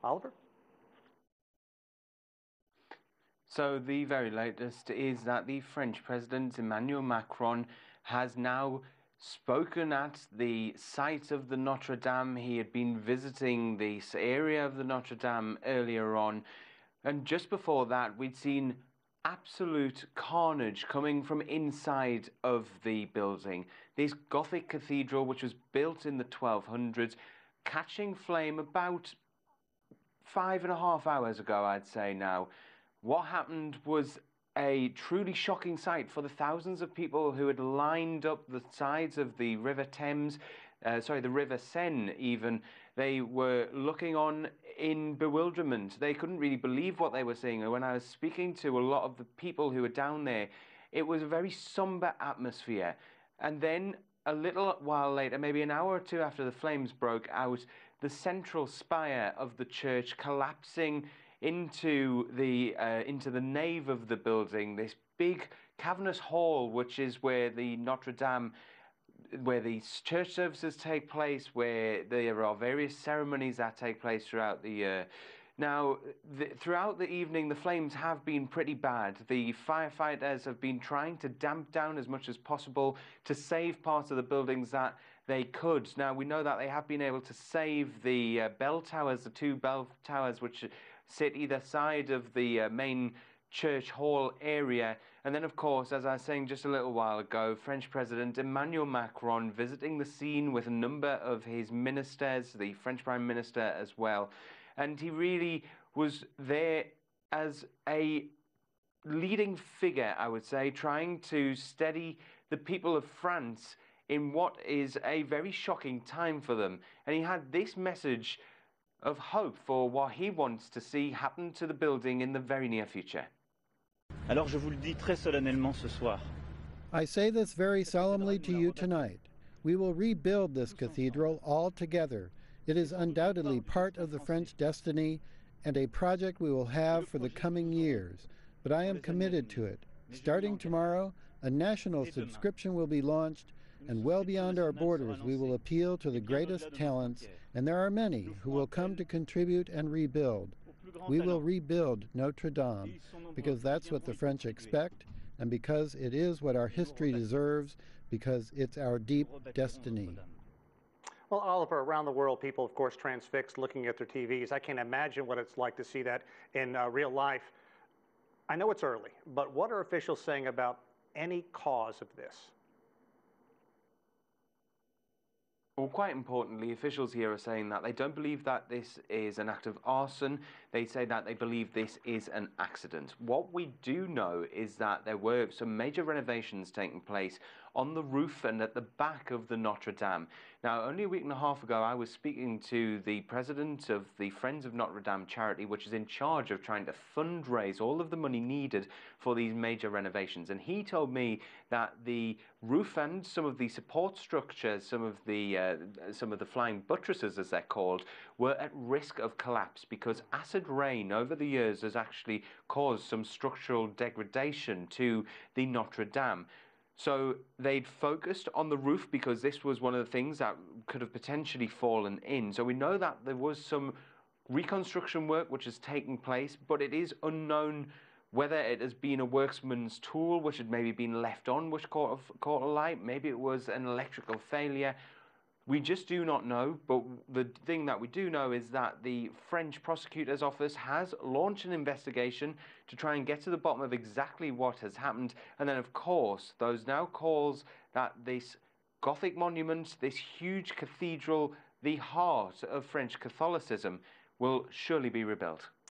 Oliver? So the very latest is that the French President Emmanuel Macron has now spoken at the site of the Notre Dame. He had been visiting this area of the Notre Dame earlier on, and just before that we'd seen absolute carnage coming from inside of the building. This Gothic cathedral, which was built in the 1200s, catching flame about 5.5 hours ago, I'd say now. What happened was a truly shocking sight for the thousands of people who had lined up the sides of the River Thames, the River Seine even. They were looking on in bewilderment. They couldn't really believe what they were seeing. And when I was speaking to a lot of the people who were down there, it was a very somber atmosphere. And then a little while later, maybe an hour or two after the flames broke out, the central spire of the church collapsing into the nave of the building, this big cavernous hall, which is where the Notre Dame, where these church services take place, where there are various ceremonies that take place throughout the year. Now, throughout the evening, the flames have been pretty bad. The firefighters have been trying to damp down as much as possible to save parts of the buildings that they could. Now, we know that they have been able to save the bell towers, the two bell towers which sit either side of the main church hall area. And then, of course, as I was saying just a little while ago, French President Emmanuel Macron visiting the scene with a number of his ministers, the French Prime Minister as well. And he really was there as a leading figure, I would say, trying to steady the people of France in what is a very shocking time for them. And he had this message of hope for what he wants to see happen to the building in the very near future. Alors je vous le dis très solennellement ce soir. I say this very solemnly to you tonight. We will rebuild this cathedral all together. It is undoubtedly part of the French destiny and a project we will have for the coming years, but I am committed to it. Starting tomorrow, a national subscription will be launched, and well beyond our borders we will appeal to the greatest talents, and there are many who will come to contribute and rebuild. We will rebuild Notre Dame because that's what the French expect, and because it is what our history deserves, because it's our deep destiny. Well, Oliver, around the world, people, of course, transfixed looking at their TVs. I can't imagine what it's like to see that in real life. I know it's early, but what are officials saying about any cause of this? Well, quite importantly, officials here are saying that they don't believe that this is an act of arson. They say that they believe this is an accident. What we do know is that there were some major renovations taking place on the roof and at the back of the Notre Dame. Now, only a week and a half ago, I was speaking to the president of the Friends of Notre Dame charity, which is in charge of trying to fundraise all of the money needed for these major renovations. And he told me that the roof and some of the support structures, some of the flying buttresses, as they're called, were at risk of collapse because acid rain over the years has actually caused some structural degradation to the Notre Dame. So they'd focused on the roof because this was one of the things that could have potentially fallen in. So we know that there was some reconstruction work which has taken place, but it is unknown whether it has been a workman's tool which had maybe been left on which caught alight. Maybe it was an electrical failure. We just do not know, but the thing that we do know is that the French prosecutor's office has launched an investigation to try and get to the bottom of exactly what has happened. And then, of course, those now calls that this Gothic monument, this huge cathedral, the heart of French Catholicism, will surely be rebuilt.